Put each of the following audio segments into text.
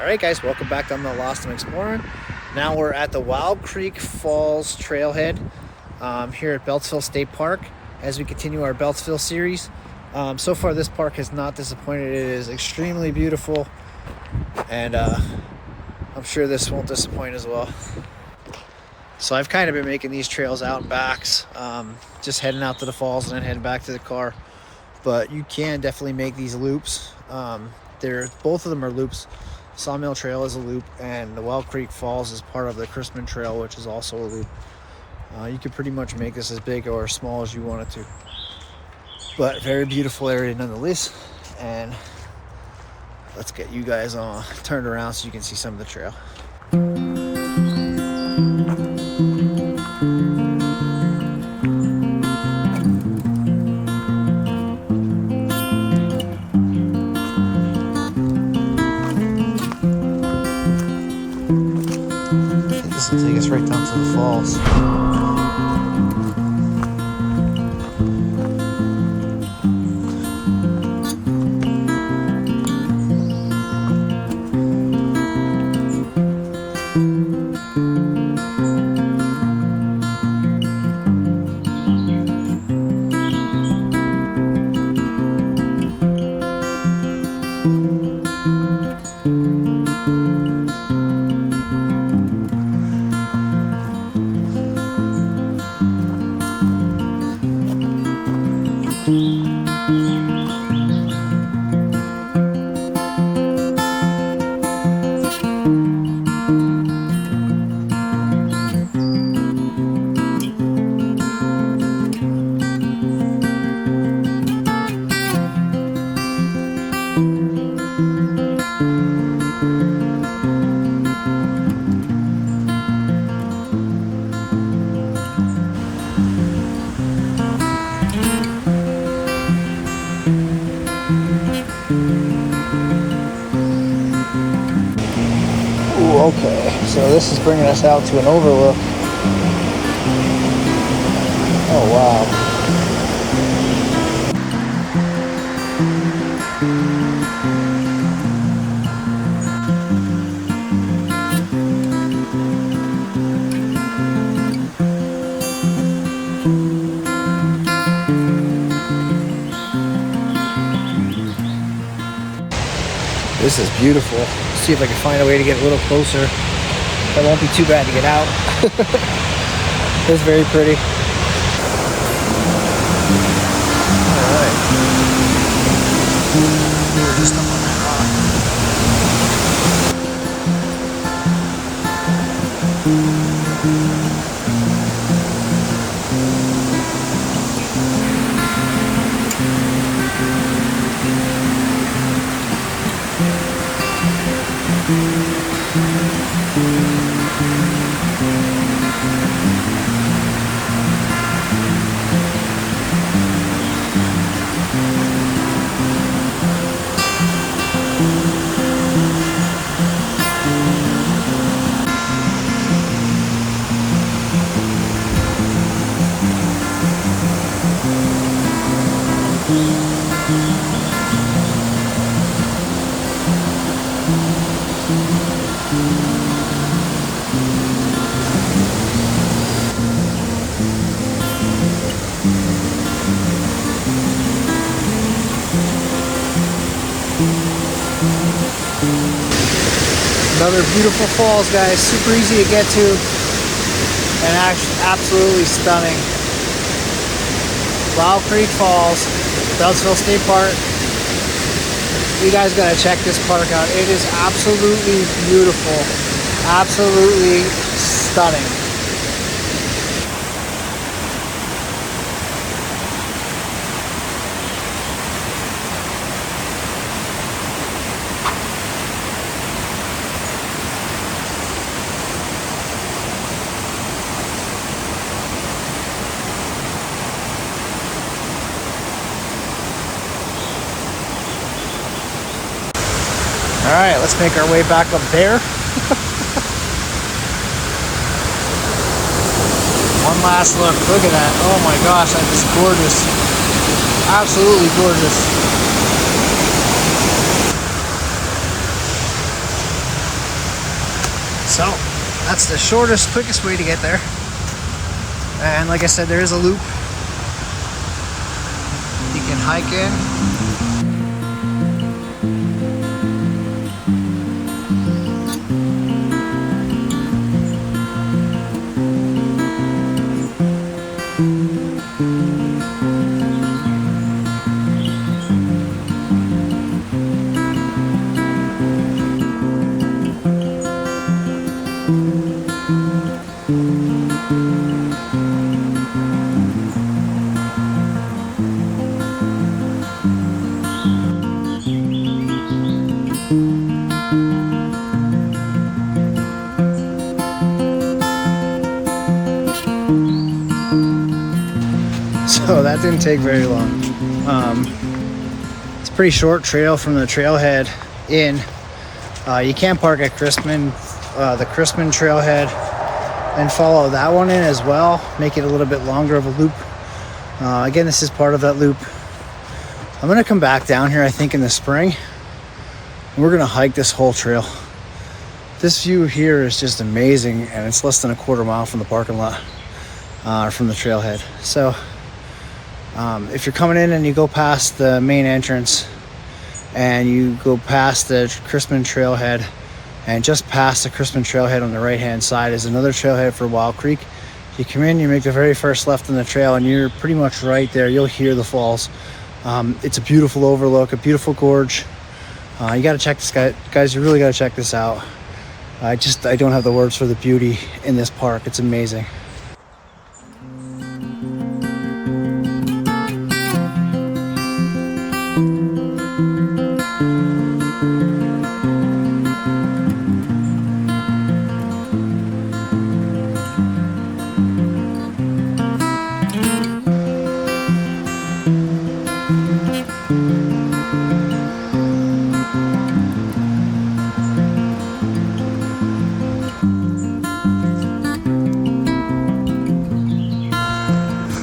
Alright guys, welcome back on the Lost and Exploring. Now we're at the Wild Creek Falls Trailhead here at Beltzville State Park as we continue our Beltzville series. So far this park has not disappointed. It is extremely beautiful, and I'm sure this won't disappoint as well. So I've kind of been making these trails out and backs, just heading out to the falls and then heading back to the car. But you can definitely make these loops. Both of them are loops. Sawmill Trail is a loop, and the Wild Creek Falls is part of the Christmas Trail, which is also a loop. You could pretty much make this as big or small as you want it to. But very beautiful area nonetheless. And let's get you guys turned around so you can see some of the trail. This will take us right down to the falls. Okay, so this is bringing us out to an overlook. Oh wow. This is beautiful. See if I can find a way to get a little closer. That won't be too bad to get out. It's very pretty. Alright. We're just up on that rock. Another beautiful falls, guys. Super easy to get to and absolutely stunning. Wild Creek Falls, Beltzville State Park. You guys gotta check this park out. It is absolutely beautiful, absolutely stunning. All right, let's make our way back up there. One last look. Look at that. Oh my gosh, that is gorgeous. Absolutely gorgeous. So that's the shortest, quickest way to get there. And like I said, there is a loop you can hike in. So that didn't take very long. It's a pretty short trail from the trailhead in. You can park at Crispin, the Crispin trailhead, and follow that one in as well. Make it a little bit longer of a loop. Again, this is part of that loop. I'm gonna come back down here, I think, in the spring. And we're gonna hike this whole trail. This view here is just amazing, and it's less than a quarter mile from the parking lot, or from the trailhead. So if you're coming in and you go past the main entrance and you go past the Crispin trailhead, and just past the Crispin trailhead on the right hand side is another trailhead for Wild Creek. You come in, you make the very first left in the trail, and you're pretty much right there. You'll hear the falls. It's a beautiful overlook, a beautiful gorge. You got to check this guys, you really got to check this out. I don't have the words for the beauty in this park. It's amazing.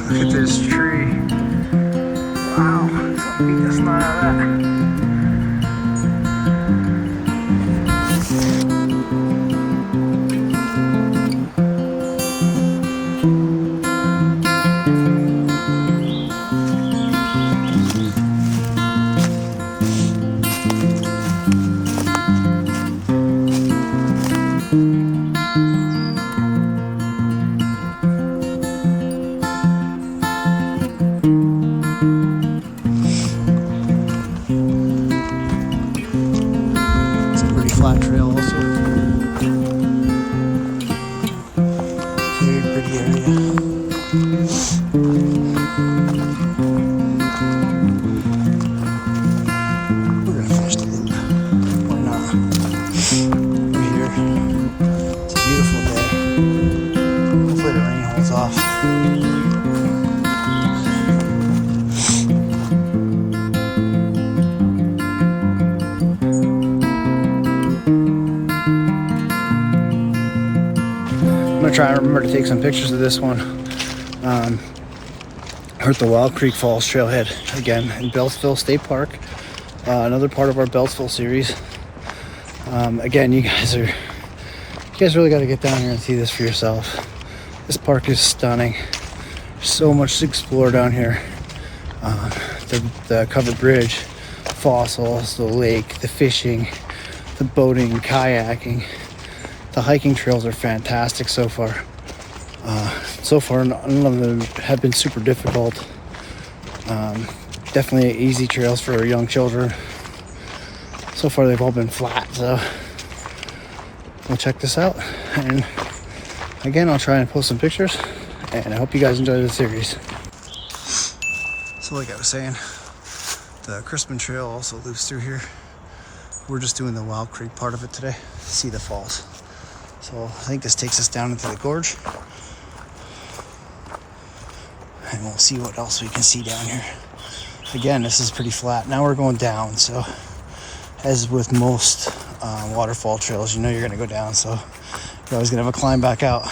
Look at this tree. Wow, that's not out of that. Flat trail also. Very pretty area. We're gonna finish the loop. Why not? We're here. It's a beautiful day. Hopefully the rain holds off. I'm gonna try and remember to take some pictures of this one. We're at the Wild Creek Falls trailhead again in Beltzville State Park, another part of our Beltzville series. Again, you guys really got to get down here and see this for yourself. This park is stunning. There's so much to explore down here. The covered bridge, fossils, the lake, the fishing, the boating, kayaking. The hiking trails are fantastic so far. So far, none of them have been super difficult. Definitely easy trails for young children. So far, they've all been flat, so we'll check this out. And again, I'll try and post some pictures, and I hope you guys enjoy the series. So like I was saying, the Crispin Trail also loops through here. We're just doing the Wild Creek part of it today. See the falls. So I think this takes us down into the gorge. And we'll see what else we can see down here. Again, this is pretty flat. Now we're going down, so as with most waterfall trails, you know you're gonna go down, so you're always gonna have a climb back out.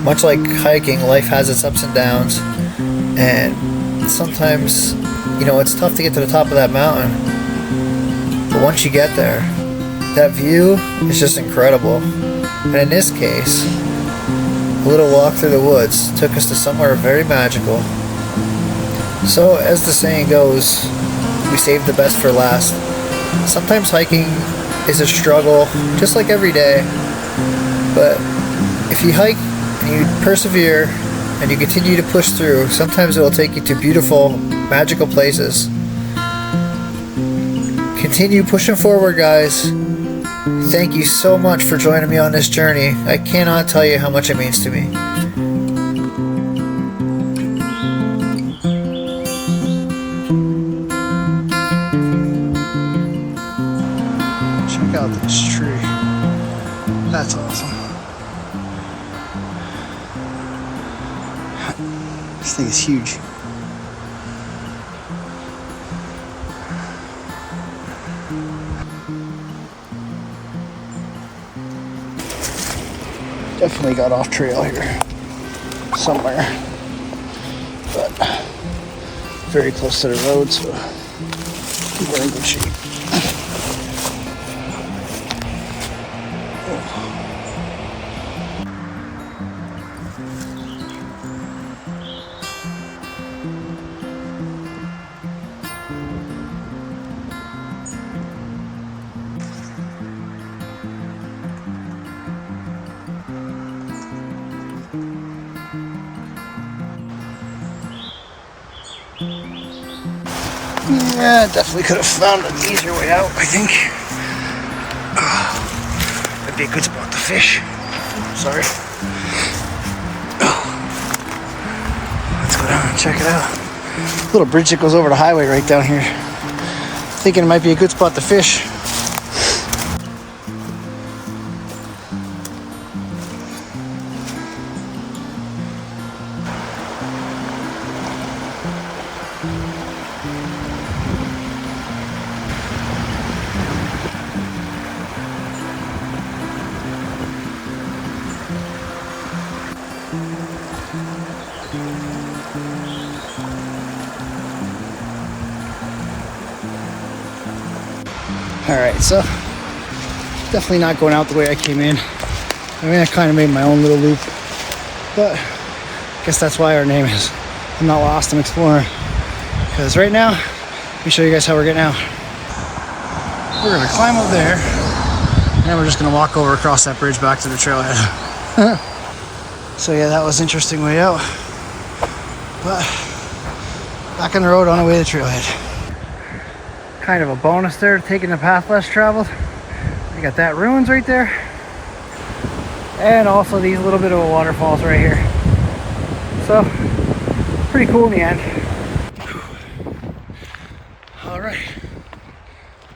Much like hiking, life has its ups and downs, and sometimes, you know, it's tough to get to the top of that mountain, but once you get there, that view is just incredible. And in this case, a little walk through the woods took us to somewhere very magical. So, as the saying goes, we saved the best for last. Sometimes hiking is a struggle, just like every day, but if you hike and you persevere and you continue to push through, sometimes it will take you to beautiful, magical places. Continue pushing forward, guys. Thank you so much for joining me on this journey. I cannot tell you how much it means to me. Check out this tree. That's awesome. This thing is huge. Definitely got off trail here somewhere, but very close to the road, so we're in good shape. Yeah, definitely could have found an easier way out, I think. That'd be a good spot to fish. Sorry. Let's go down and check it out. Little bridge that goes over the highway right down here. Thinking it might be a good spot to fish. Alright, so definitely not going out the way I came in. I mean, I kind of made my own little loop, but I guess that's why our name is I'm Not Lost, I'm Exploring. Because right now, let me show you guys how we're getting out. We're going to climb up there, and then we're just going to walk over across that bridge back to the trailhead. So yeah, that was an interesting way out, but back on the road on the way to the trailhead. Kind of a bonus there, taking the path less traveled. You got that ruins right there, and also these little bit of a waterfalls right here. So pretty cool in the end. All right,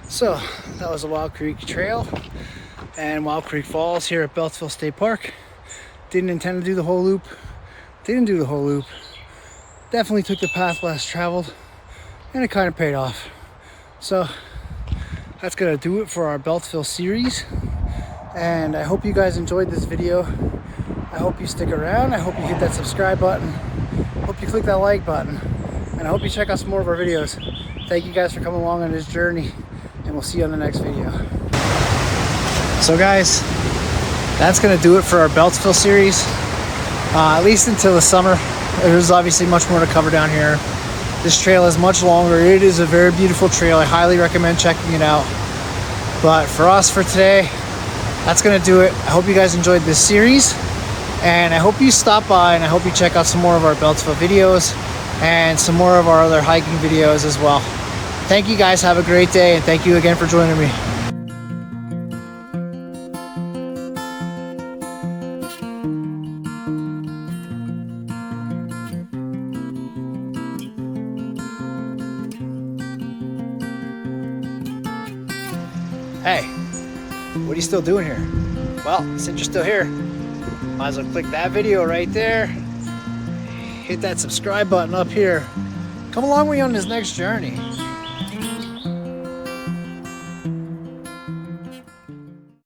so that was the Wild Creek Trail and Wild Creek Falls here at Beltzville State Park. Didn't intend to do the whole loop. Didn't do the whole loop. Definitely took the path less traveled, and it kind of paid off. So that's gonna do it for our Beltzville series, and I hope you guys enjoyed this video. I hope you stick around. I hope you hit that subscribe button. I hope you click that like button, and I hope you check out some more of our videos. Thank you guys for coming along on this journey, and we'll see you on the next video. So guys, that's gonna do it for our Beltzville series, at least until the summer. There's obviously much more to cover down here. This trail is much longer. It is a very beautiful trail. I highly recommend checking it out. But for us, for today, that's gonna do it. I hope you guys enjoyed this series, and I hope you stop by, and I hope you check out some more of our Beltzville videos and some more of our other hiking videos as well. Thank you guys, have a great day, and thank you again for joining me. Hey, what are you still doing here? Well, since you're still here, might as well click that video right there. Hit that subscribe button up here. Come along with me on this next journey.